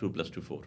2+2 4।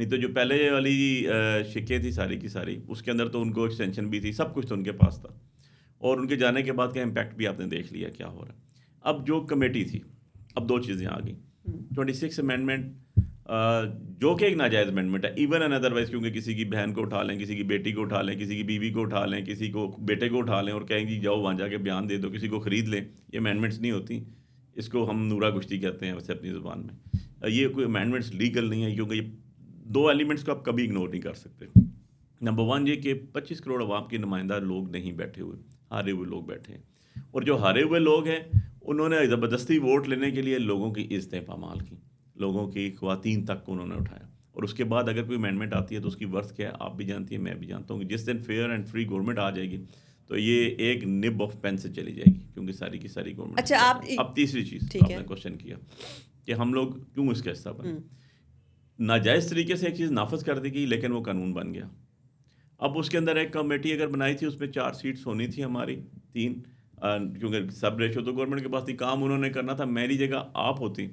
نہیں تو جو پہلے والی شکیں تھی ساری کی ساری، اس کے اندر تو ان کو ایکسٹینشن بھی تھی، سب کچھ تو ان کے پاس تھا، اور ان کے جانے کے بعد کا امپیکٹ بھی آپ نے دیکھ لیا کیا ہو رہا ہے۔ اب جو کمیٹی تھی، اب دو چیزیں آ گئیں، 26 امینڈمنٹ جو کہ ایک ناجائز امینڈمنٹ ہے، ایون این ادروائز، کیونکہ کسی کی بہن کو اٹھا لیں، کسی کی بیٹی کو اٹھا لیں، کسی کی بیوی کو اٹھا لیں، کسی کو بیٹے کو اٹھا لیں اور کہیں جی جاؤ وہاں جا کے بیان دے دو، کسی کو خرید لیں، یہ امینڈمنٹس نہیں ہوتی، اس کو ہم نورا گشتی کہتے ہیں ویسے اپنی زبان میں۔ یہ کوئی امینڈمنٹس لیگل نہیں ہے، کیونکہ یہ دو ایلیمنٹس کو آپ کبھی اگنور نہیں کر سکتے۔ نمبر 1 یہ کہ 25 کروڑ عوام کے نمائندہ لوگ نہیں بیٹھے ہوئے، ہارے ہوئے لوگ بیٹھے ہیں، اور جو ہارے ہوئے لوگ ہیں انہوں نے زبردستی ووٹ لینے کے لیے لوگوں کی عزتیں پامال کی، لوگوں کی خواتین تک کو انہوں نے اٹھایا، اور اس کے بعد اگر کوئی امینڈمنٹ آتی ہے تو اس کی ورث کیا ہے آپ بھی جانتی ہیں، میں بھی جانتا ہوں کہ جس دن فیئر اینڈ فری گورنمنٹ آ جائے گی تو یہ ایک نب آف پین سے چلی جائے گی، کیونکہ ساری کی ساری گورنمنٹ۔ اچھا آپ اب تیسری چیز آپ نے کوشچن کیا کہ ہم لوگ کیوں اس کا حصہ بنے۔ ناجائز طریقے سے ایک چیز نافذ کر دی گئی لیکن وہ قانون بن گیا۔ اب اس کے اندر ایک کمیٹی اگر بنائی تھی، اس میں 4 سیٹس ہونی تھی ہماری، 3، کیونکہ سب ریشو تو گورنمنٹ کے پاس تھی، کام انہوں نے کرنا تھا، میری جگہ آپ ہوتی،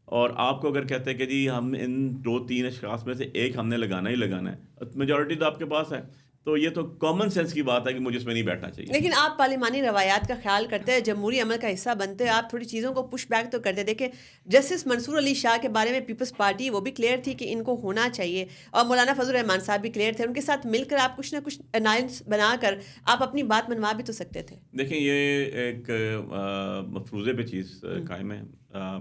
اور آپ کو اگر کہتے ہیں کہ جی ہم ان 2-3 اشخاص میں سے ایک ہم نے لگانا ہی لگانا ہے، میجورٹی تو آپ کے پاس ہے، تو یہ تو کامن سینس کی بات ہے کہ مجھے اس میں نہیں بیٹھنا چاہیے۔ لیکن آپ پارلیمانی روایات کا خیال کرتے ہیں، جمہوری عمل کا حصہ بنتے ہیں، آپ تھوڑی چیزوں کو پش بیک تو کرتے۔ دیکھیں جسٹس منصور علی شاہ کے بارے میں پیپلز پارٹی وہ بھی کلیئر تھی کہ ان کو ہونا چاہیے، اور مولانا فضل الرحمان صاحب بھی کلیئر تھے، ان کے ساتھ مل کر آپ کچھ نہ کچھ الائنس بنا کر آپ اپنی بات منوا بھی تو سکتے تھے۔ دیکھیں یہ ایک مفروضے پہ چیز قائم ہے۔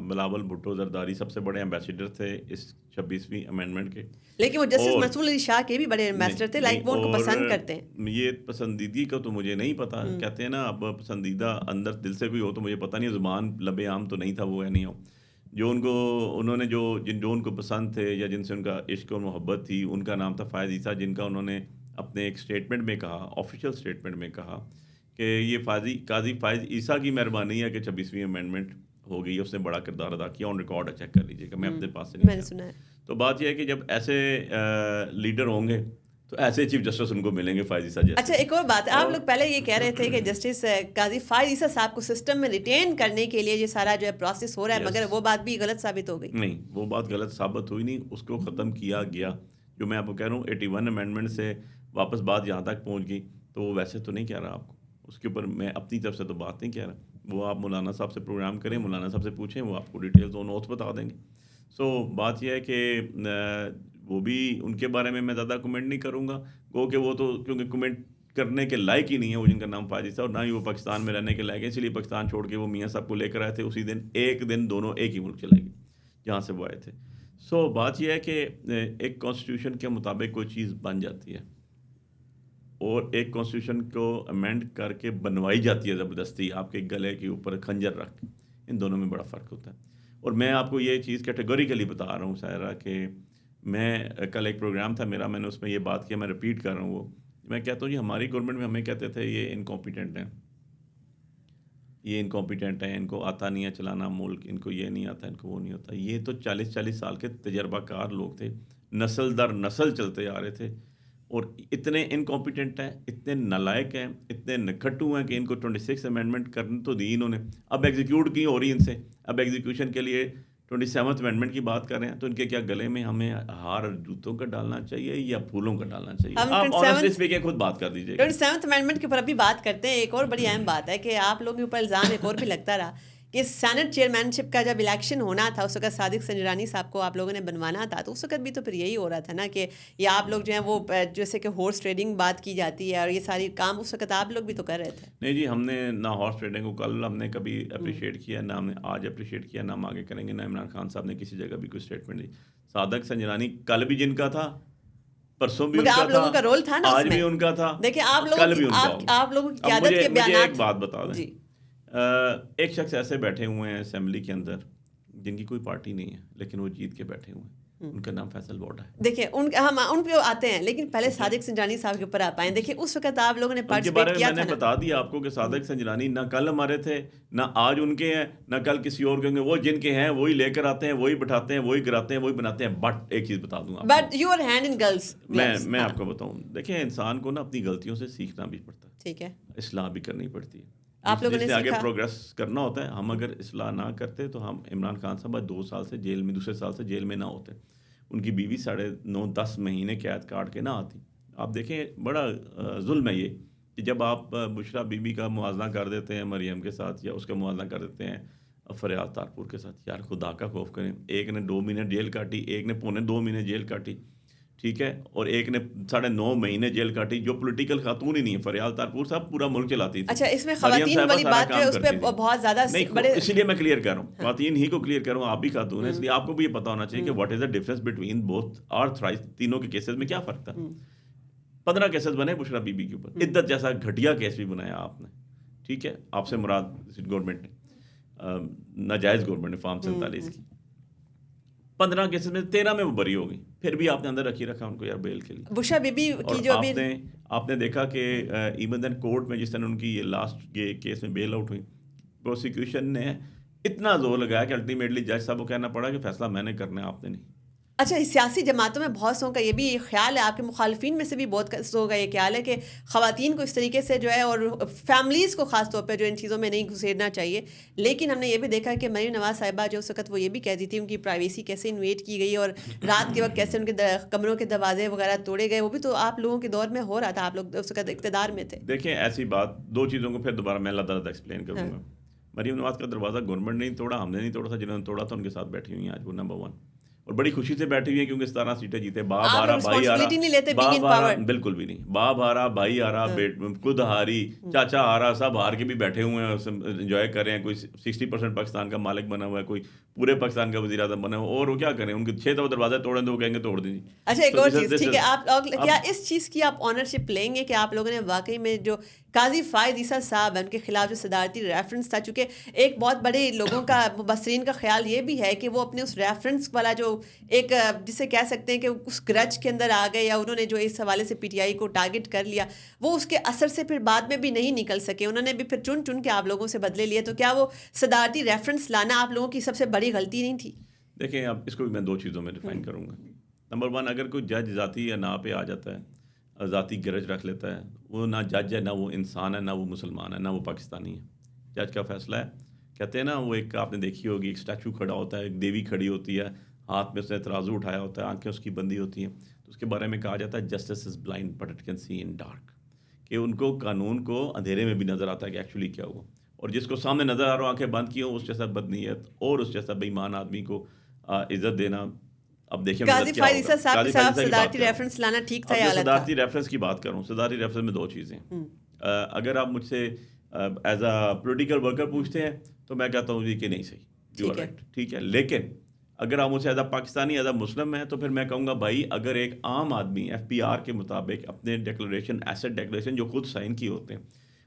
بلاول بھٹو زرداری سب سے بڑے ایمبیسیڈر تھے اس 26ویں امینڈمنٹ کے، لیکن وہ جسٹس منصور علی شاہ کے بھی بڑے ایمبیسڈر تھے، لائک وہ ان کو پسند کرتے ہیں۔ یہ پسندیدگی کا تو مجھے نہیں پتا، کہتے ہیں نا اب پسندیدہ اندر دل سے بھی ہو تو مجھے پتہ نہیں، زبان لب عام تو نہیں تھا وہ ہے نہیں ہو، جو ان کو انہوں نے جو ان کو پسند تھے یا جن سے ان کا عشق اور محبت تھی، ان کا نام تھا فائز عیسیٰ، جن کا انہوں نے اپنے ایک اسٹیٹمنٹ میں کہا، آفیشیل اسٹیٹمنٹ میں کہا کہ یہ قاضی فائز عیسیٰ کی مہربانی ہے کہ 26ویں امینڈمنٹ ہو گئی، اس نے بڑا کردار ادا کیا، آن ریکارڈ چیک کر لیجیے گا، میں اپنے پاس سے نہیں سنا ہے۔ تو بات یہ ہے کہ جب ایسے لیڈر ہوں گے تو ایسے چیف جسٹس ان کو ملیں گے فائز عیسیٰ جیسے۔ اچھا ایک اور بات ہے، آپ لوگ پہلے یہ کہہ رہے تھے کہ جسٹس قاضی فائز عیسیٰ صاحب کو سسٹم میں ریٹین کرنے کے لیے یہ سارا جو ہے پروسیس ہو رہا ہے، مگر وہ بات بھی غلط ثابت ہو گئی۔ نہیں، وہ بات غلط ثابت ہوئی نہیں، اس کو ختم کیا گیا۔ جو میں آپ کو کہہ رہا ہوں 81 امینڈمنٹ سے واپس بات یہاں تک پہنچ گئی، تو وہ ویسے تو نہیں کہہ رہا آپ کو، اس کے اوپر میں اپنی طرف سے تو بات نہیں کہہ رہا، وہ آپ مولانا صاحب سے پروگرام کریں، مولانا صاحب سے پوچھیں، وہ آپ کو ڈیٹیلز اور نوٹس بتا دیں گے۔ سو بات یہ ہے کہ وہ بھی ان کے بارے میں زیادہ کمنٹ نہیں کروں گا، گو کہ وہ تو کیونکہ کمنٹ کرنے کے لائق ہی نہیں ہے وہ، جن کا نام فائز عیسیٰ، اور نہ ہی وہ پاکستان میں رہنے کے لائق ہے، اس لیے پاکستان چھوڑ کے وہ میاں صاحب کو لے کر آئے تھے، اسی دن ایک دن دونوں ایک ہی ملک چلے گئے جہاں سے وہ آئے تھے۔ سو بات یہ ہے کہ ایک کانسٹیٹیوشن کے مطابق کوئی چیز بن جاتی ہے، اور ایک کانسٹیٹیوشن کو امینڈ کر کے بنوائی جاتی ہے زبردستی، آپ کے گلے کے اوپر خنجر رکھ کے، ان دونوں میں بڑا فرق ہوتا ہے۔ اور میں آپ کو یہ چیز کیٹیگوریکلی بتا رہا ہوں سائرہ، کہ میں کل ایک پروگرام تھا میرا، میں نے اس میں یہ بات کیا، میں ریپیٹ کر رہا ہوں، وہ میں کہتا ہوں جی ہماری گورنمنٹ میں ہمیں کہتے تھے یہ انکمپیٹنٹ ہیں، یہ انکمپیٹنٹ ہیں، ان کو آتا نہیں ہے چلانا ملک، ان کو یہ نہیں آتا، ان کو وہ نہیں ہوتا۔ یہ تو 40 سال کے تجربہ کار لوگ تھے، نسل در نسل چلتے آ رہے تھے، اور اتنے انکمپیٹنٹ ہیں، اتنے نالائق ہیں، اتنے نکھٹو ہیں کہ ان کو 26 امینڈمنٹ کرنے تو دی انہوں نے، اب ایگزیکیوٹ کی ہو رہی ان سے، اب ایگزیکیوشن کے لیے 27 امینڈمنٹ کی بات کر رہے ہیں، تو ان کے کیا گلے میں ہمیں ہار جوتوں کا ڈالنا چاہیے یا پھولوں کا ڈالنا چاہیے؟ آپ آنیسٹلی اسپیکنگ خود بات کر دیجیے۔ 27 امینڈمنٹ کے اوپر ابھی بات کرتے ہیں۔ ایک اور بڑی اہم بات ہے کہ آپ لوگوں کے اوپر الزام ایک اور بھی لگتا رہا کہ سینٹ چیئرمین شپ کا جب الیکشن ہونا تھا، اس وقت صادق سنجرانی صاحب کو آپ لوگوں نے بنوانا تھا، تو اس وقت بھی تو پھر یہی ہو رہا تھا نا کہ یہ آپ لوگ جو ہیں وہ جیسے کہ ہارس ٹریڈنگ بات کی جاتی ہے، اور یہ ساری کام اس وقت آپ لوگ بھی تو کر رہے تھے۔ نہیں جی، ہم نے نہ ہارس ٹریڈنگ کو کل ہم نے کبھی اپریشیٹ کیا، نہ ہم نے آج اپریشیٹ کیا، نہ ہم آگے کریں گے، نہ عمران خان صاحب نے کسی جگہ بھی کوئی اسٹیٹمنٹ دی۔ صادق سنجرانی کل بھی جن کا تھا، پرسوں بھی ان کا تھا، آپ لوگوں کا رول تھا نا، آج بھی ان کا تھا، دیکھیں کل بھی ان کا ہوگا۔ آپ لوگوں کی قیادت کے مجھے بیانات۔ ایک بات بتا دیں، ایک شخص ایسے بیٹھے ہوئے ہیں اسمبلی کے اندر جن کی کوئی پارٹی نہیں ہے لیکن وہ جیت کے بیٹھے ہوئے ہیں، ان کا نام فیصل ووڈا ہے۔ دیکھیں ہم ان پہ آتے ہیں، لیکن پہلے صادق سنجرانی صاحب کے اوپر آپ آئیں۔ دیکھیں اس وقت آپ لوگوں نے پارٹیسپیٹ کیا تھا، میں نے بتا دیا آپ کو کہ صادق سنجرانی نہ کل ہمارے تھے، نہ آج ان کے ہیں، نہ کل کسی اور کے ہوں گے، وہ جن کے ہیں وہی لے کر آتے ہیں، وہی بٹھاتے ہیں، وہی گراتے ہیں، وہی بناتے ہیں۔ بٹ ایک چیز بتا دوں گا، but you are hand in girls. میں آپ کو بتاؤں، دیکھیں انسان کو نا اپنی غلطیوں سے سیکھنا بھی پڑتا ہے، ٹھیک ہے، اصلاح بھی کرنی پڑتی ہے، آپ لوگوں نے جس سے آگے سیکھا۔ پروگریس کرنا ہوتا ہے۔ ہم اگر اصلاح نہ کرتے تو ہم عمران خان صاحب 2 سال سے جیل میں، دوسرے سال سے جیل میں نہ ہوتے۔ ان کی بیوی 9.5-10 مہینے قید کاٹ کے نہ آتی. آپ دیکھیں بڑا ظلم ہے یہ کہ جب آپ بشرا بی بی کا موازنہ کر دیتے ہیں مریم کے ساتھ یا اس کا موازنہ کر دیتے ہیں فریال تارپور کے ساتھ. یار خدا کا خوف کریں, ایک نے 2 مہینے جیل کاٹی, ایک نے 2.25 مہینے جیل کاٹی, ٹھیک ہے, اور ایک نے 9.5 مہینے جیل کاٹی, جو پولیٹیکل خاتون ہی نہیں ہے. فریال تارپور صاحب پورا ملک چلاتی تھی. اچھا, اس میں خواتین والی بات جو ہے اس پہ بہت زیادہ نہیں, اسی لیے میں کلیئر کر رہا ہوں, خواتین ہی کو کلیئر کروں, آپ بھی خاتون ہیں, اس لیے آپ کو بھی یہ پتا ہونا چاہیے کہ what is the difference between both اور تھرائس. تینوں کے کیسز میں کیا فرق تھا. 15 کیسز بنے بشرا بی بی کے اوپر. عدت جیسا گھٹیا کیس بھی بنایا آپ نے, ٹھیک ہے, آپ سے مراد گورنمنٹ نے ناجائز گورنمنٹ نے فارم 47 کی 15 کیسز میں 13 میں وہ بری ہو گئی, پھر بھی آپ نے اندر رکھا ان کو یار بیل کے لیے. بشرا بی بی کی جو ابھی آپ نے دیکھا کہ ایون دین کورٹ میں جس طرح ان کی یہ لاسٹ کیس میں بیل آؤٹ ہوئی, پروسیکیوشن نے اتنا زور لگایا کہ الٹیمیٹلی جج صاحب کو کہنا پڑا کہ فیصلہ میں نے کرنا ہے, آپ نے نہیں. اچھا, سیاسی جماعتوں میں بہت سو کا یہ بھی خیال ہے, آپ کے مخالفین میں سے بھی بہت سو کا یہ خیال ہے کہ خواتین کو اس طریقے سے جو ہے, اور فیملیز کو خاص طور پہ جو ان چیزوں میں نہیں گھسیڑنا چاہیے. لیکن ہم نے یہ بھی دیکھا کہ مریم نواز صاحبہ جو اس وقت وہ یہ بھی کہتی تھی ان کی پرائیویسی کیسے انویٹ کی گئی اور رات کے وقت کیسے ان کے کمروں کے دروازے وغیرہ توڑے گئے, وہ بھی تو آپ لوگوں کے دور میں ہو رہا تھا, آپ لوگ اس وقت اقتدار میں تھے. دیکھیں ایسی بات, 2 چیزوں کو پھر دوبارہ میں اللہ تعالیٰ ایکسپلین کروں گا. مریم نواز کا دروازہ گورنمنٹ نے نہیں توڑا, ہم نے نہیں توڑا تھا, جنہوں نے توڑا تھا ان کے ساتھ بیٹھی ہوئی ہیں آج وہ نمبر 1, اور بڑی خوشی سے بیٹھی ہوئی ہیں کیونکہ 17 سیٹیں جیتے. باپ آ رہا, بھائی آ رہا, بالکل بھی نہیں, باپ آ رہا, بھائی آ رہا, خود ہاری, چاچا آ رہا, سب ہار کے بھی بیٹھے ہوئے ہیں, انجوائے کر رہے ہیں. کوئی 60% پاکستان کا مالک بنا ہوا ہے, کوئی پورے پاکستان کا وزیر اعظم بنا ہوا ہے, اور وہ کیا کریں, ان کے 6 دفعہ دروازے توڑیں تو وہ کہیں گے توڑ دیں. اچھا, ایک اور چیز, ٹھیک ہے, آپ کیا اس چیز کی آپ آنرشپ لیں گے کہ آپ لوگوں نے واقعی میں جو قاضی فائز عیسیٰ صاحب ہیں ان کے خلاف جو صدارتی ریفرنس تھا, چونکہ ایک بہت بڑے لوگوں کا مبصرین کا خیال یہ بھی ہے کہ وہ اپنے اس ریفرنس والا جو ایک جسے کہہ سکتے ہیں کہ اس گرج کے اندر آ گئے, یا انہوں نے جو اس حوالے سے پی ٹی آئی کو ٹارگٹ کر لیا, وہ اس کے اثر سے پھر بعد میں بھی نہیں نکل سکے. انہوں نے بھی پھر چن کے آپ لوگوں سے بدلے لیے. تو کیا وہ صدارتی ریفرنس لانا آپ لوگوں کی سب سے بڑی غلطی نہیں تھی؟ دیکھیں اب اس کو بھی میں 2 چیزوں میں ڈیفائن کروں گا. نمبر 1, اگر کوئی جج ذاتی یا نا پہ آ جاتا ہے, ذاتی گرج رکھ لیتا ہے, وہ نہ جج ہے, نہ وہ انسان ہے, نہ وہ مسلمان ہے, نہ وہ پاکستانی ہے. جج کا فیصلہ ہے, کہتے ہیں نا وہ ایک آپ نے دیکھی ہوگی, ایک اسٹیچو کھڑا ہوتا ہے, ایک دیوی کھڑی ہوتی ہے, ہاتھ میں اس نے ترازو اٹھایا ہوتا ہے, آنکھیں اس کی بندی ہوتی ہیں, تو اس کے بارے میں کہا جاتا ہے justice is blind but it can see in dark, کہ ان کو قانون کو اندھیرے میں بھی نظر آتا ہے کہ ایکچولی کیا ہوا, اور جس کو سامنے نظر آ رہا آنکھیں بند کی ہوں, اس جیسا بدنیت اور اس جیسا بے ایمان آدمی کو عزت دینا. اب دیکھیں قاضی فائز عیسیٰ صاحب صدارتی ریفرنس لانا ٹھیک تھا یا غلط تھا؟ صدارتی ریفرنس کی بات کروں, صدارتی ریفرنس میں 2 چیزیں. اگر آپ مجھ سے ایز اے پولیٹیکل ورکر پوچھتے ہیں تو میں کہتا ہوں کہ نہیں صحیح, ٹھیک ہے. لیکن اگر آپ مجھ سے as a Pakistani, as a Muslim ہیں, تو پھر میں کہوں گا بھائی اگر ایک عام آدمی FPR کے مطابق اپنے ڈیکلریشن, ایسٹ ڈیکلریشن جو خود سائن کیے ہوتے ہیں,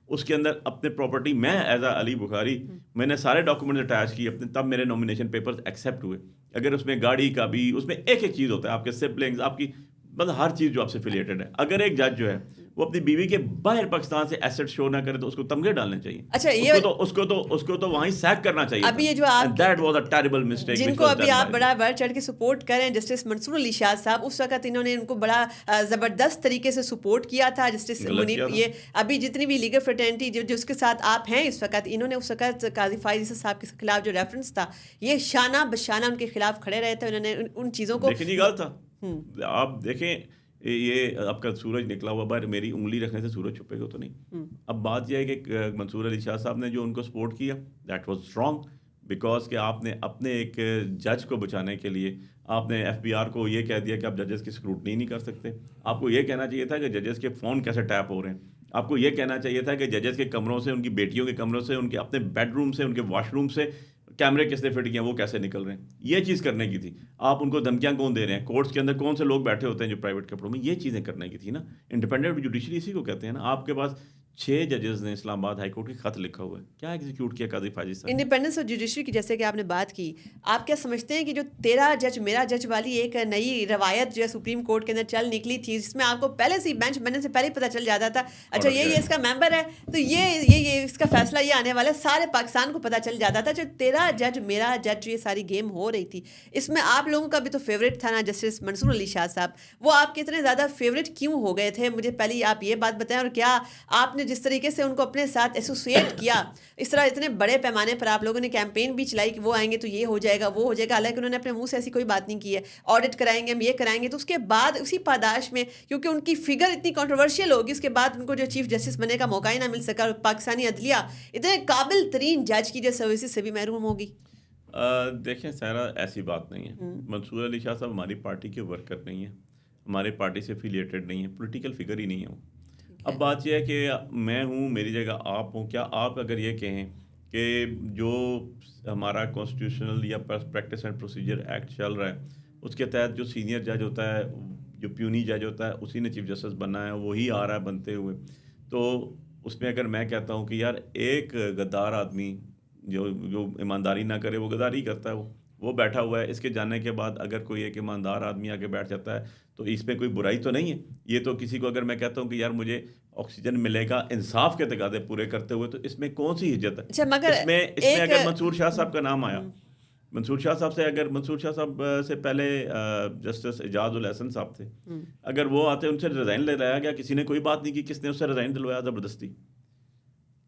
اس کے اندر اپنے پراپرٹی, میں ایز اے علی بخاری میں نے سارے ڈاکومنٹس اٹیچ کیے اپنے, تب میرے نومینیشن پیپرز ایکسیپٹ ہوئے. اگر اس میں گاڑی کا بھی, اس میں ایک چیز ہوتا ہے, آپ کے سبلنگز, آپ کی مطلب ہر چیز جو آپ سے افیلیٹڈ ہے. اگر ایک جج جو ہے وہ اپنی بیوی کے باہر پاکستان سے ایسٹ شو نہ کرے تو اس کو تمغے ڈالنے چاہیے. اچھا, اس کو تو وہیں سیک کرنا چاہیے. ابھی یہ جو آپ that was a terrible mistake جن کو ابھی آپ بڑا بڑھ چڑھ کے سپورٹ کریں, جسٹس منصور علی شاہ صاحب, اس وقت انہوں نے ان کو بڑا زبردست طریقے سے سپورٹ کیا تھا. جسٹس منیر, یہ ابھی جتنی بھی لیگل فرٹرنیٹی جس کے ساتھ آپ ہیں اس وقت, انہوں نے اس وقت قاضی فائز عیسیٰ صاحب کے خلاف جو ریفرنس تھا, یہ شانہ بشانہ ان کے خلاف کھڑے رہے تھے. انہوں نے ان چیزوں کو دیکھیں, غلط تھا. آپ دیکھیں, یہ آپ کا سورج نکلا ہوا باہر, میری انگلی رکھنے سے سورج چھپے گا تو نہیں. اب بات یہ ہے کہ منصور علی شاہ صاحب نے جو ان کو سپورٹ کیا, دیٹ واز اسٹرانگ, بیکاز کہ آپ نے اپنے ایک جج کو بچانے کے لیے آپ نے FPR کو یہ کہہ دیا کہ آپ ججز کی اسکروٹنی نہیں کر سکتے. آپ کو یہ کہنا چاہیے تھا کہ ججز کے فون کیسے ٹیپ ہو رہے ہیں. آپ کو یہ کہنا چاہیے تھا کہ ججز کے کمروں سے, ان کی بیٹیوں کے کمروں سے, ان کے اپنے بیڈ روم سے, ان کے واش روم سے کیمرے کس نے فٹ کیا, وہ کیسے نکل رہے ہیں. یہ چیز کرنے کی تھی. آپ ان کو دھمکیاں کون دے رہے ہیں, کورٹس کے اندر کون سے لوگ بیٹھے ہوتے ہیں جو پرائیویٹ کپڑوں میں, یہ چیزیں کرنے کی تھی نا. انڈیپینڈنٹ جوڈیشری اسی کو کہتے ہیں نا. آپ کے پاس 6 ججز نے اسلام آباد ہائی کورٹ کی خط لکھا ہوا ہے, کیا ایگزیکیوٹ کیا قاضی فائز صاحب. انڈیپینڈنس آف جوڈیشری کی جیسے کہ آپ نے بات کی, آپ کیا سمجھتے ہیں کہ جو 13 جج میرا جج والی ایک نئی روایت جو ہے سپریم کورٹ کے اندر چل نکلی تھی, جس میں آپ کو پہلے سے بینچ بننے سے پہلے پتہ چل جاتا تھا, اچھا یہ اس کا ممبر ہے تو یہ اس کا فیصلہ یہ آنے والا ہے, سارے پاکستان کو پتہ چل جاتا تھا. جو 13 جج میرا جج یہ ساری گیم ہو رہی تھی, اس میں آپ لوگوں کا بھی تو فیوریٹ تھا نا جسٹس منصور علی شاہ صاحب, وہ آپ کے اتنے زیادہ فیوریٹ کیوں ہو گئے تھے؟ مجھے پہلے آپ یہ بات بتائیں, اور کیا آپ نے نے جس طریقے سے ان کو اپنے ساتھ ایسوسیٹ کیا, اس طرح اتنے بڑے پیمانے پر آپ لوگوں نے کیمپین بھی چلائی کہ وہ آئیں گے تو یہ ہو جائے گا, وہ ہو جائے گا, حالانکہ انہوں نے اپنے منہ سے ایسی کوئی بات نہیں کی ہے. آڈٹ کرائیں گے, ہم یہ کرائیں گے. تو اس کے بعد اسی پاداش میں کیونکہ ان کی فگر اتنی کنٹروورشیل ہوگی, اس کے بعد ان کو جو چیف جسٹس بننے کا موقع ہی نہ مل سکا, اور پاکستانی عدلیہ اتنے قابل ترین جج کی جو سروسز سے بھی محروم ہوگی. دیکھیں سارا, ایسی بات نہیں ہے. منصور علی شاہ صاحب ہماری پارٹی کے ورکر نہیں ہیں, ہمارے پارٹی سے افیلیٹڈ نہیں ہیں, پولیٹیکل فگر ہی نہیں ہے وہ. اب بات یہ ہے کہ میں ہوں, میری جگہ آپ ہوں, کیا آپ اگر یہ کہیں کہ جو ہمارا کانسٹیٹیوشنل یا پریکٹس اینڈ پروسیجر ایکٹ چل رہا ہے اس کے تحت جو سینئر جج ہوتا ہے, جو پیونی جج ہوتا ہے, اسی نے چیف جسٹس بننا ہے, وہی آ رہا ہے بنتے ہوئے, تو اس میں اگر میں کہتا ہوں کہ یار ایک غدار آدمی جو ایمانداری نہ کرے, وہ غداری کرتا ہے, وہ بیٹھا ہوا ہے, اس کے جانے کے بعد اگر کوئی ایک ایماندار آدمی آگے بیٹھ جاتا ہے تو اس میں کوئی برائی تو نہیں ہے. یہ تو کسی کو اگر میں کہتا ہوں کہ یار مجھے آکسیجن ملے گا انصاف کے تقاضے پورے کرتے ہوئے, تو اس میں کون سی حجت ہے؟ اس میں اگر منصور شاہ صاحب کا نام آیا, منصور شاہ صاحب سے, اگر منصور شاہ صاحب سے پہلے جسٹس اعجاز الحسن صاحب تھے, اگر وہ آتے ان سے ریزائن لے لایا گیا, کسی نے کوئی بات نہیں کی, کس نے اس سے ریزائن دلوایا زبردستی؟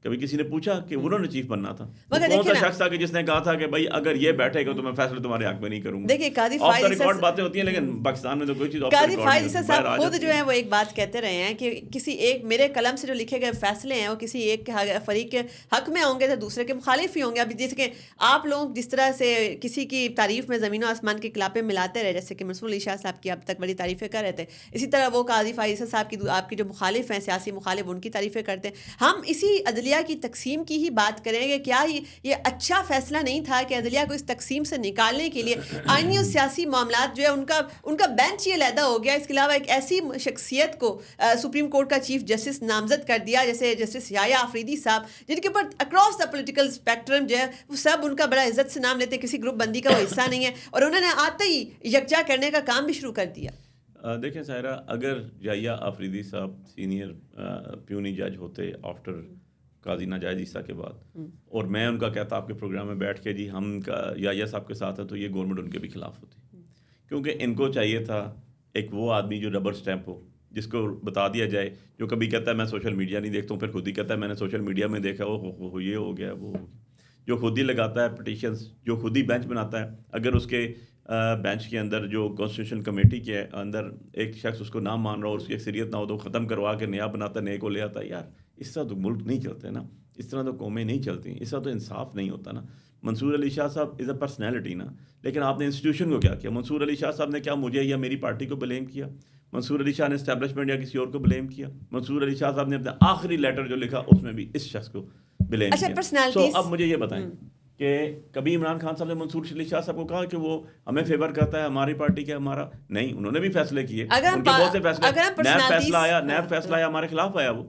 کبھی کسی نے پوچھا کہ انہوں نے چیف بننا تھا؟ کون سا شخص تھا کہ جس نے کہا تھا کہ بھائی اگر یہ بیٹھے گا تو میں فیصلے تمہارے حق میں نہیں کروں گا؟ دیکھیں قاضی آف دا ریکارڈ باتیں ہوتی ہیں, لیکن پاکستان میں تو کوئی چیز قاضی فائز عیسیٰ صاحب خود جو ہے وہ ایک بات کہتے رہے ہیں کہ کسی ایک میرے قلم سے جو لکھے گئے فیصلے ہیں وہ کسی ایک فریق کے حق میں ہوں گے تو دوسرے کے مخالف ہی ہوں گے. اب جیسے کہ آپ لوگ جس طرح سے کسی کی تعریف میں زمین و آسمان کے کلاپیں ملاتے رہے, جیسے کہ منصور علی شاہ صاحب کی اب تک بڑی تعریفیں کر رہے تھے, اسی طرح وہ قاضی فائز عیسیٰ صاحب کی آپ کے جو مخالف ہیں, سیاسی مخالف, ان کی تعریفیں کرتے ہیں. ہم اسی عدلیہ کی تقسیم کی ہی بات کریں گے. کیا یہ اچھا فیصلہ نہیں تھا کہ عدلیہ کو اس تقسیم سے نکالنے کے لیے آئینی اور سیاسی معاملات جو ہے ان کا بینچ یہ علیحدہ ہو گیا, اس کے علاوہ ایک ایسی شخصیت کو سپریم کورٹ کا چیف جسٹس نامزد کر دیا جیسے جسٹس یحییٰ آفریدی صاحب, جن کے اوپر اکراس دا پولیٹیکل اسپیکٹرم جو ہے وہ سب ان کا بڑا عزت سے نام لیتے, کسی گروپ بندی کا وہ حصہ نہیں ہے, اور انہوں نے آتے ہی یکجا کرنے کا کام بھی شروع کر دیا. دیکھیں سائرہ, اگر یحییٰ آفریدی صاحب سینئر پیونی جج ہوتے آفٹر قاضی ناجائز عیسیٰ کے بعد, اور میں ان کا کہتا آپ کے پروگرام میں بیٹھ کے جی ہم کا یحییٰ صاحب کے ساتھ ہے, تو یہ گورنمنٹ ان کے بھی خلاف ہوتی, کیونکہ ان کو چاہیے تھا ایک وہ آدمی جو ربر سٹیمپ ہو, جس کو بتا دیا جائے, جو کبھی کہتا ہے میں سوشل میڈیا نہیں دیکھتا ہوں, پھر خود ہی کہتا ہے میں نے سوشل میڈیا میں دیکھا, وہ یہ ہو گیا, وہ ہو گیا, جو خود ہی لگاتا ہے پٹیشنز, جو خود ہی بینچ بناتا ہے. اگر اس کے بینچ کے اندر جو کانسٹیٹیوشن کمیٹی کے اندر ایک شخص اس کو نہ مان رہا ہو, اس کی اکثریت نہ ہو, تو ختم کروا کے نیا بناتا ہے, نئے کو لے آتا ہے. یار اس طرح تو ملک نہیں چلتے نا, اس طرح تو قومیں نہیں چلتی, اس طرح تو انصاف نہیں ہوتا نا. منصور علی شاہ صاحب از اے پرسنالٹی نا, لیکن آپ نے انسٹیٹیوشن کو کیا کیا؟ منصور علی شاہ صاحب نے کیا مجھے یا میری پارٹی کو بلیم کیا؟ منصور علی شاہ نے اسٹیبلشمنٹ یا کسی اور کو بلیم کیا؟ منصور علی شاہ صاحب نے اپنا آخری لیٹر جو لکھا اس میں بھی اس شخص کو بلیم کیا. سو اب مجھے یہ بتائیں کہ کبھی عمران خان صاحب نے منصور علی شاہ صاحب کو کہا کہ وہ ہمیں فیور کرتا ہے, ہماری پارٹی کا ہمارا نہیں, انہوں نے بھی فیصلے کیے, ان کے بہت سے فیصلے, نیب فیصلہ آیا ہمارے خلاف آیا, وہ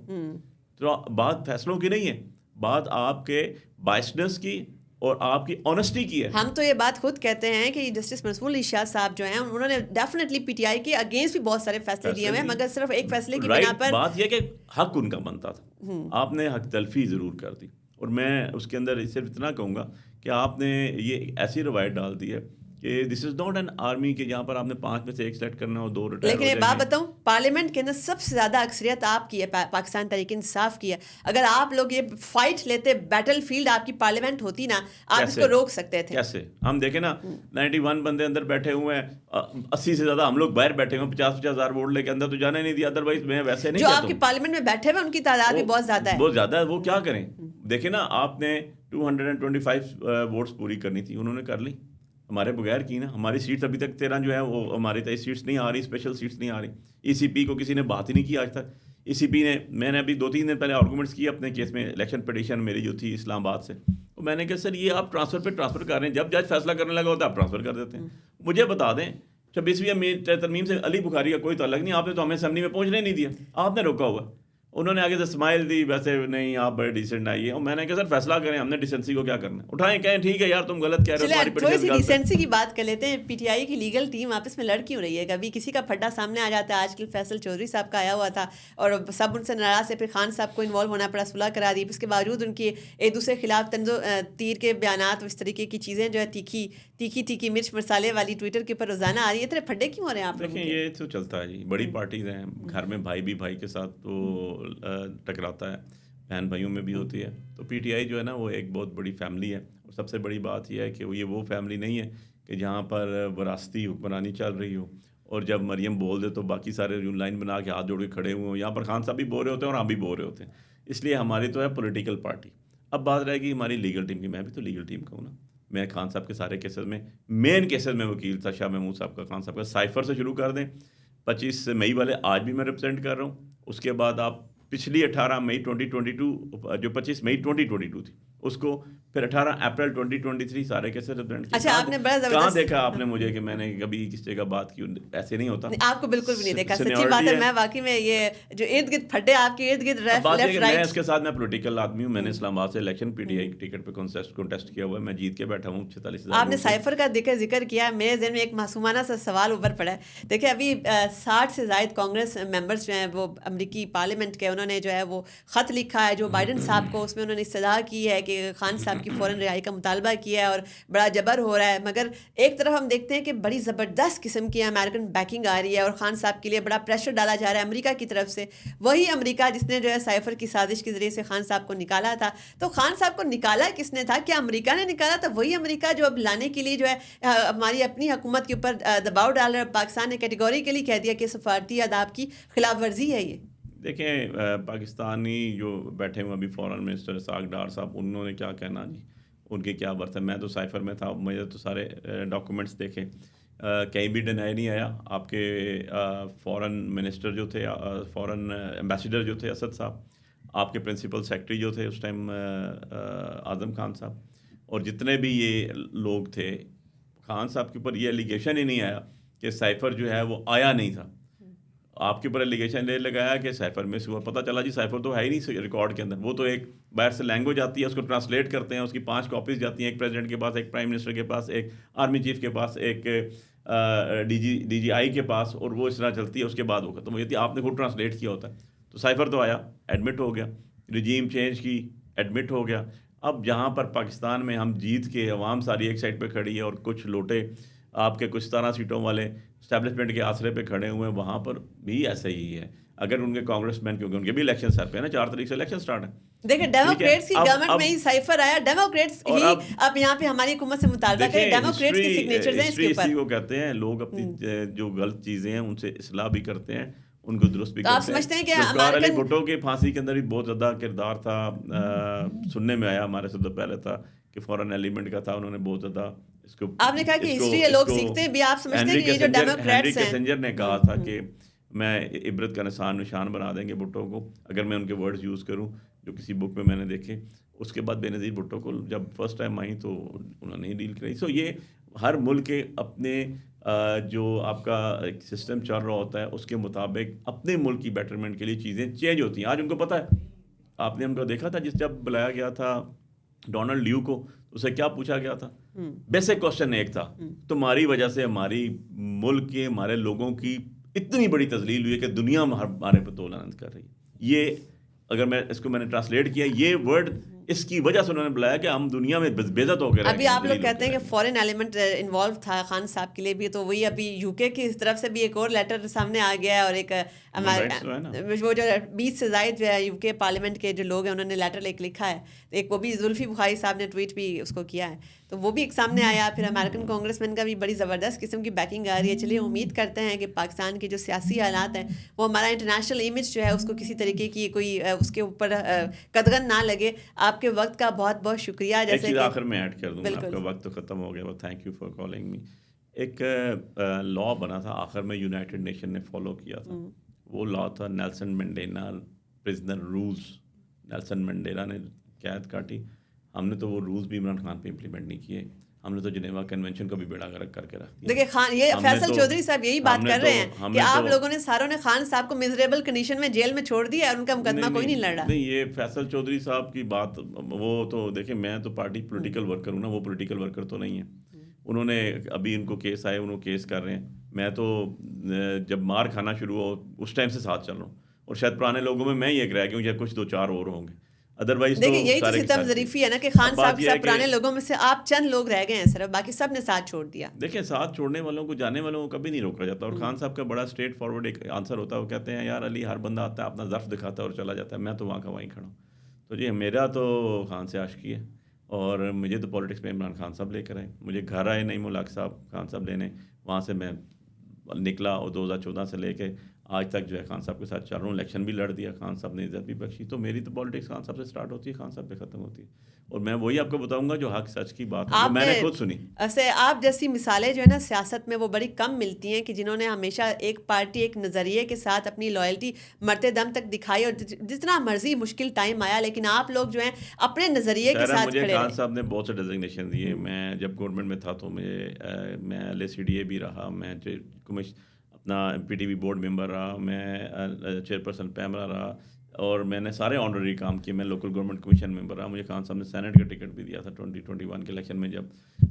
تو بات فیصلوں کی نہیں ہے, بات آپ کے بائسنس کی اور آپ کی آنیسٹی کی ہے. ہم تو یہ بات خود کہتے ہیں کہ جسٹس منصور علی شاہ صاحب جو ہیں انہوں نے ڈیفینیٹلی پی ٹی آئی کے اگینسٹ بھی بہت سارے فیصلے دیے ہوئے ہیں, مگر صرف ایک فیصلے کی بنا پر بات یہ کہ حق ان کا بنتا تھا, آپ نے حق تلفی ضرور کر دی, اور میں اس کے اندر صرف اتنا کہوں گا کہ آپ نے یہ ایسی روایت ڈال دی ہے کہ دس از ناٹ این آرمی کہ جہاں پر آپ نے 5 میں سے 1 سلیکٹ کرنا ہو, 2 ریٹائر ہو جائیں گے. لیکن یہ بات بتاؤں, پارلیمنٹ کے اندر سب سے زیادہ اکثریت آپ کی ہے, پاکستان تحریک انصاف کی ہے. اگر آپ لوگ یہ فائٹ لیتے, بیٹل فیلڈ آپ کی پارلیمنٹ ہوتی نا, آپ اس کو روک سکتے تھے. کیسے؟ ہم دیکھیں نا 91 بندے اندر بیٹھے ہوئے ہیں, 80 سے زیادہ ہم لوگ باہر بیٹھے ہوئے, 50 ہزار ووٹ لے کے اندر تو جانے نہیں دیا. ادروائز میں ویسے نہیں, جو آپ کی پارلیمنٹ میں بیٹھے ہوئے ان کی تعداد بھی بہت زیادہ ہے, بہت زیادہ ہے. وہ کیا کریں؟ دیکھیں نا, آپ نے 225 ووٹس پوری کرنی تھی, انہوں نے کر لی, ہمارے بغیر کی نا. ہماری سیٹس ابھی تک 13 جو ہے وہ ہماری 23 سیٹس نہیں آ رہی, اسپیشل سیٹس نہیں آ رہی. ای سی پی کو کسی نے بات ہی نہیں کی آج تک. ای سی پی نے, میں نے ابھی 2-3 دن پہلے آرگومنٹس کیے اپنے کیس میں, الیکشن پٹیشن میری جو تھی اسلام آباد سے, تو میں نے کہا سر یہ آپ ٹرانسفر پہ ٹرانسفر کر رہے ہیں, جب جج فیصلہ کرنے لگا ہوتا ہے آپ ٹرانسفر کر دیتے ہیں. مجھے بتا دیں 26ویں ترمیم سے علی بخاری کا کوئی تعلق نہیں, آپ نے تو ہمیں اسمبلی میں پہنچنے نہیں دیا, آپ نے روکا ہوا. انہوں نے آگے سے اسمائل دی, ویسے نہیں آپ بڑے ڈیسنٹ آئیے, اور میں نے کہا سر فیصلہ کریں, ہم نے ڈیسنسی کو کیا کرنا ہے, اٹھائیں کہیں ٹھیک ہے یار تم غلط کہہ رہے ہو. تھوڑی سی ڈیسنسی کی بات کر لیتے ہیں. پی ٹی آئی کی لیگل ٹیم آپس میں لڑ کیوں رہی ہے؟ کبھی کسی کا پھڈا سامنے آ جاتا ہے, آج کل فیصل چودھری صاحب کا آیا ہوا تھا اور سب ان سے ناراض ہے, پھر خان صاحب کو انوالو ہونا پڑا, صلح کرا دی, اس کے باوجود ان کی ایک دوسرے کے خلاف طنز و تیر کے بیانات اور اس طریقے کی چیزیں جو ہے تیکھی مرچ مسالے والی ٹویٹر کے اوپر روزانہ آ رہی ہے. اتنے پھڈے کیوں ہو رہے ہیں آپ لوگوں کے؟ یہ تو چلتا ہے جی, بڑی پارٹیز ہیں, گھر میں بھائی بھی بھائی کے ساتھ تو ٹکراتا ہے، بہن بھائیوں میں بھی ہوتی ہے. تو پی ٹی آئی جو ہے نا وہ ایک بہت بڑی فیملی ہے، اور سب سے بڑی بات یہ ہے کہ وہ فیملی نہیں ہے کہ جہاں پر وراثتی حکمرانی چل رہی ہو، اور جب مریم بول دے تو باقی سارے لائن بنا کے ہاتھ جوڑ کے کھڑے ہوئے ہوں. یہاں پر خان صاحب بھی بول رہے ہوتے ہیں اور ہم بھی بول رہے ہوتے ہیں. اس لیے ہماری تو ہے پولیٹیکل پارٹی. اب بات رہے گی ہماری لیگل ٹیم کی. میں بھی تو لیگل ٹیم کا ہوں نا. میں خان صاحب کے سارے کیسز میں مین کیسز میں وکیل تھا. شاہ محمود صاحب کا، خان صاحب کا. سائفر سے شروع کر دیں، 25 مئی والے آج بھی میں ریپرزینٹ کر رہا ہوں. اس کے بعد آپ پچھلی 18 مئی 2022 جو 25 مئی 2022 تھی اس کو، پھر 18 اپریل 2023 سارے کیسے ریپرزینٹ کیے. اچھا، آپ نے بڑا کہاں زبردست دیکھا آپ نے مجھے کہ میں نے کبھی کس جگہ بات کی؟ ایسے نہیں ہوتا. آپ کو بالکل بھی نہیں دیکھا. سچی بات ہے. میں واقعی میں یہ جو ارد گرد پھڈے آپ کے ارد گرد لیفٹ میں رائٹ. اس کے ساتھ میں پولیٹیکل آدمی ہوں. میں نے اسلام آباد سے election P T I ticket پہ کنٹیسٹ کیا ہوا ہے. میں جیت کے بیٹھا ہوں 46,000. آپ نے سائفر کا ذکر کیا. میرے ذہن میں ایک معصومانہ سا سوال اوپر پڑا ہے. دیکھیں ابھی 60 سے زائد کانگریس ممبرس جو ہیں وہ امریکی پارلیمنٹ کے، انہوں نے جو ہے وہ خط لکھا ہے جو بائیڈن صاحب کو. اس میں انہوں نے استدعا کی ہے کہ خان صاحب کی فوراً رہائی کا مطالبہ کیا ہے، اور بڑا جبر ہو رہا ہے. مگر ایک طرف ہم دیکھتے ہیں کہ بڑی زبردست قسم کی امریکن بیکنگ آ رہی ہے، اور خان صاحب کے لیے بڑا پریشر ڈالا جا رہا ہے امریکہ کی طرف سے. وہی امریکہ جس نے جو ہے سائفر کی سازش کے ذریعے سے خان صاحب کو نکالا تھا. تو خان صاحب کو نکالا کس نے تھا؟ کیا امریکہ نے نکالا تھا؟ وہی امریکہ جو اب لانے کے لیے جو ہے ہماری اپنی حکومت کے اوپر دباؤ ڈال رہا ہے. پاکستان نے کیٹیگوریکلی کہہ دیا کہ سفارتی آداب کی خلاف ورزی ہے یہ. دیکھیں پاکستانی جو بیٹھے ہوئے ابھی فورن منسٹر اسحاق ڈار صاحب، انہوں نے کیا کہنا جی، ان کے کیا برت ہے. میں تو سائفر میں تھا، مجھے تو سارے ڈاکومنٹس دیکھے، کہیں بھی ڈینائی نہیں آیا. آپ کے فورن منسٹر جو تھے، فورن ایمبیسیڈر جو تھے اسد صاحب، آپ کے پرنسپل سیکرٹری جو تھے اس ٹائم اعظم خان صاحب، اور جتنے بھی یہ لوگ تھے، خان صاحب کے اوپر یہ ایلیگیشن ہی نہیں آیا کہ سائفر جو ہے وہ آیا نہیں تھا. آپ کے اوپر ایلیگیشن لگایا کہ سائفر میں سے پتہ چلا جی سائفر تو ہے ہی نہیں ریکارڈ کے اندر. وہ تو ایک باہر سے لینگویج آتی ہے، اس کو ٹرانسلیٹ کرتے ہیں، اس کی 5 کاپیز جاتی ہیں، ایک پریزیڈنٹ کے پاس، ایک پرائم منسٹر کے پاس، ایک آرمی چیف کے پاس، ایک ڈی جی آئی کے پاس، اور وہ اس طرح چلتی ہے. اس کے بعد وہ ختم ہو جاتی ہے. آپ نے خود ٹرانسلیٹ کیا ہوتا ہے. تو سائفر تو آیا، ایڈمٹ ہو گیا، رجیم چینج کی، ایڈمٹ ہو گیا. اب جہاں پر پاکستان میں ہم جیت کے عوام ساری ایک سائڈ پہ کھڑی ہے، اور کچھ لوٹے آپ کے کچھ 17 سیٹوں والے اسٹیبلشمنٹ کے آسرے پہ کھڑے ہوئے ہیں، وہاں پر بھی ایسا ہی ہے. اگر ان کے کانگریس مین، کیونکہ ان کے بھی الیکشن سر پہ ہے نا، 4 تاریخ سے الیکشن سٹارٹ ہے. دیکھیں ڈیموکریٹس کی گورنمنٹ میں ہی سائفر آیا. ڈیموکریٹس ہی اب یہاں پہ ہماری حکومت سے مطالبہ کریں. ڈیموکریٹس کی سگنیچرز ہیں اس کے اوپر. وہ کہتے ہیں لوگ اپنی جو غلط چیزیں ہیں ان سے اصلاح بھی کرتے ہیں، ان کو درست بھی کرتے ہیں. آپ سمجھتے ہیں کہ ذوالفقار علی بھٹو کے پھانسی کے اندر بھی بہت زیادہ کردار تھا. سننے میں آیا، ہمارے سے تو پہلے تھا کہ فورن ایلیمنٹ کا تھا. انہوں نے بہت زیادہ اس کو، آپ نے کہا کہ ہسٹری لوگ سیکھتے ہیں بھی. آپ سمجھتے ہیں کہ یہ جو ڈیموکریٹس ہیں، ہینری کیسنجر نے کہا تھا کہ میں عبرت کا نشان بنا دیں گے بھٹو کو اگر میں ان کے ورڈز یوز کروں جو کسی بک میں نے دیکھے. اس کے بعد بے نظیر بھٹو کو جب فرسٹ ٹائم آئی تو انہوں نے ہی ڈیل کرائی. سو یہ ہر ملک کے اپنے جو آپ کا ایک سسٹم چل رہا ہوتا ہے اس کے مطابق اپنے ملک کی بیٹرمنٹ کے لیے چیزیں چینج ہوتی ہیں. آج ان کو پتہ ہے، آپ نے ان کو دیکھا تھا جب بلایا گیا تھا ڈونلڈ لیو کو، اسے کیا پوچھا گیا تھا؟ بیسک کوشچن ایک تھا، تمہاری وجہ سے ہماری ملک کے، ہمارے لوگوں کی اتنی بڑی تذلیل ہوئی ہے کہ دنیا ہمارے پہ دولانت کر رہی ہے. یہ اگر میں نے ٹرانسلیٹ کیا، یہ ورڈ اس کی وجہ سے انہوں نے بلایا کہ ہم دنیا میں بےعزت ہو گئے. ابھی آپ لوگ کہتے ہیں کہ فورن ایلیمنٹ انوالو تھا خان صاحب کے لیے بھی، تو وہی ابھی یو کے کی طرف سے بھی ایک اور لیٹر سامنے آ گیا ہے، اور ایک وہ جو 20 سے زائد جو ہے یو کے پارلیمنٹ کے جو لوگ ہیں انہوں نے لیٹر لکھا ہے. ایک وہ بھی زلفی بخاری صاحب نے ٹویٹ بھی اس کو کیا ہے، تو وہ بھی ایک سامنے آیا. پھر امریکن کانگریس مین کا بھی بڑی زبردست قسم کی بیکنگ آ رہی ہے. چلیے امید کرتے ہیں کہ پاکستان کے جو سیاسی حالات ہیں وہ ہمارا انٹرنیشنل امیج جو ہے اس کو کسی طریقے کی کوئی اس کے اوپر قدغن نہ لگے. آپ کے وقت کا بہت بہت شکریہ. جیسے کہ آخر میں ایڈ کر دوں، آپ کا وقت تو ختم ہو گیا. Thank you for calling me. ایک لا بنا تھا آخر میں، یونائٹڈ نیشن نے فالو کیا تھا. وہ لا تھا Nelson Mandela prisoner rules. Nelson Mandela نے قید کاٹی، ہم نے تو وہ رولز بھی عمران خان پہ امپلیمنٹ نہیں کیے. ہم نے تو جنیوا کنونشن کو بھی بیڑا غرق کر کے رکھ دیا. دیکھیں خان، یہ فیصل چودھری صاحب یہی بات کر رہے ہیں کہ آپ لوگوں نے ساروں نے خان صاحب کو میزریبل کنڈیشن میں جیل میں چھوڑ دیا اور ان کا مقدمہ کوئی نہیں لڑ رہا. نہیں، یہ فیصل چودھری صاحب کی بات، وہ تو دیکھیں میں تو پارٹی پولیٹیکل ورکر ہوں نا، وہ پولیٹیکل ورکر تو نہیں ہے. انہوں نے ابھی ان کو کیس آئے، انہوں کیس کر رہے ہیں. میں تو جب مار کھانا شروع ہو اس ٹائم سے ساتھ چل رہا ہوں، اور شاید پرانے لوگوں میں ہی ایک رہ گیا ہوں یا کچھ 2-4 اور ہوں گے. ادروائز دیکھیں یہی تو ستم ظریفی ہے نا کہ خان صاحب کے ساتھ پرانے لوگوں میں سے آپ چند لوگ رہ گئے ہیں صرف، باقی سب نے ساتھ چھوڑ دیا. دیکھیں ساتھ چھوڑنے والوں کو، جانے والوں کو کبھی نہیں روکا جاتا. اور خان صاحب کا بڑا اسٹریٹ فارورڈ ایک آنسر ہوتا ہے، وہ کہتے ہیں یار علی ہر بندہ آتا ہے اپنا ظرف دکھاتا ہے اور چلا جاتا ہے، میں تو وہاں کا وہیں کھڑا ہوں. تو جی میرا تو خان سے عاشقی ہے، اور مجھے تو پولیٹکس میں عمران خان صاحب لے کر آئے. مجھے گھر آئے نعیم الحق صاحب خان صاحب لینے، وہاں سے میں نکلا اور 2014 سے لے کے آج تک جو ہے خان صاحب کے ساتھ چل رہا ہوں. الیکشن بھی لڑ دیا، خان صاحب نے عزت بھی بخشی. تو میری تو پالیٹکس خان صاحب سے سٹارٹ ہوتی ہے، خان صاحب پہ ختم ہوتی ہے. اور میں وہی آپ کو بتاؤں گا جو حق سچ کی بات ہے، جو میں نے خود سنی. ایسے آپ جیسی مثالیں جو ہے نا سیاست میں وہ بڑی کم ملتی ہیں کہ جنہوں نے ہمیشہ ایک پارٹی ایک نظریے کے ساتھ اپنی لائلٹی مرتے دم تک دکھائی، اور جتنا مرضی مشکل ٹائم آیا لیکن آپ لوگ جو ہیں اپنے نظریے کے ساتھ کھڑے رہے. خان صاحب نے بہت سے ڈیزگنیشن دیے. میں جب گورنمنٹ میں تھا تو میں LACDA بھی رہا، میں اپنا PTV بورڈ ممبر رہا، میں چیئرپرسن پیمرا رہا، اور میں نے سارے آنرری کام کیے. میں لوکل گورنمنٹ کمیشن ممبر رہا. مجھے خان صاحب نے سینٹ کا ٹکٹ بھی دیا تھا 2021 کے الیکشن میں. جب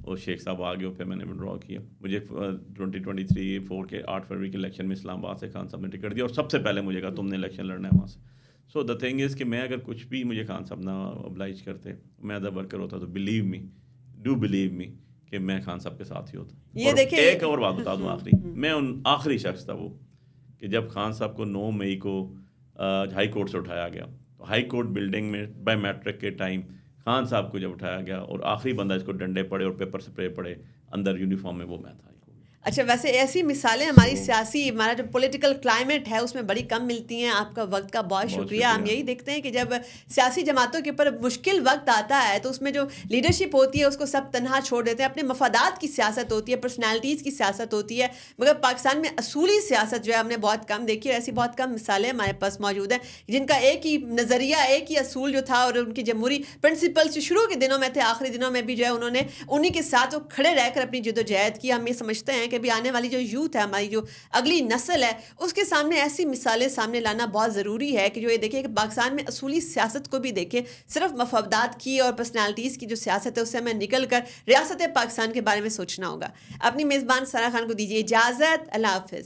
وہ شیخ صاحب آ گئے پھر میں نے ودرا کیا. مجھے 2023 کے 8 فروری کے الیکشن میں اسلام آباد سے خان صاحب نے ٹکٹ دیا، اور سب سے پہلے مجھے کہا تم نے الیکشن لڑنا ہے وہاں سے. سو دا تھنگ از کہ میں اگر کچھ بھی مجھے خان صاحب نہ ابلائج کرتے، میں ایز اے ورکر ہوتا، تو بلیو می کہ میں خان صاحب کے ساتھ ہی ہوتا. یہ دیکھیں ایک اور بات بتا دوں آخری، میں آخری شخص تھا وہ کہ جب خان صاحب کو 9 مئی کو ہائی کورٹ سے اٹھایا گیا، تو ہائی کورٹ بلڈنگ میں بائی میٹرک کے ٹائم خان صاحب کو جب اٹھایا گیا اور آخری بندہ اس کو ڈنڈے پڑے اور پیپر سپرے پڑے اندر یونیفارم میں، وہ میں تھا. اچھا ویسے ایسی مثالیں ہماری سیاسی، ہمارا جو پولیٹیکل کلائمیٹ ہے اس میں بڑی کم ملتی ہیں. آپ کا وقت کا بہت شکریہ. ہم یہی دیکھتے ہیں کہ جب سیاسی جماعتوں کے اوپر مشکل وقت آتا ہے تو اس میں جو لیڈرشپ ہوتی ہے اس کو سب تنہا چھوڑ دیتے ہیں. اپنے مفادات کی سیاست ہوتی ہے، پرسنالٹیز کی سیاست ہوتی ہے، مگر پاکستان میں اصولی سیاست جو ہے ہم نے بہت کم دیکھی. اور ایسی بہت کم مثالیں ہمارے پاس موجود ہیں جن کا ایک ہی نظریہ، ایک ہی اصول جو تھا، اور ان کی جمہوری پرنسپلس شروع کے دنوں میں تھے، آخری دنوں میں بھی جو ہے انہوں نے انہی کے ساتھ وہ کھڑے رہ کر اپنی جدوجہد کی. ہم یہ سمجھتے ہیں کہ بھی آنے والی جو یوتھ ہے، ہماری جو اگلی نسل ہے، اس کے سامنے ایسی مثالیں سامنے لانا بہت ضروری ہے کہ جو یہ دیکھیں کہ پاکستان میں اصولی سیاست کو بھی دیکھیں. صرف مفادات کی اور پرسنالٹیز کی جو سیاست ہے اس سے ہمیں نکل کر ریاست پاکستان کے بارے میں سوچنا ہوگا. اپنی میزبان سارا خان کو دیجیے اجازت. اللہ حافظ.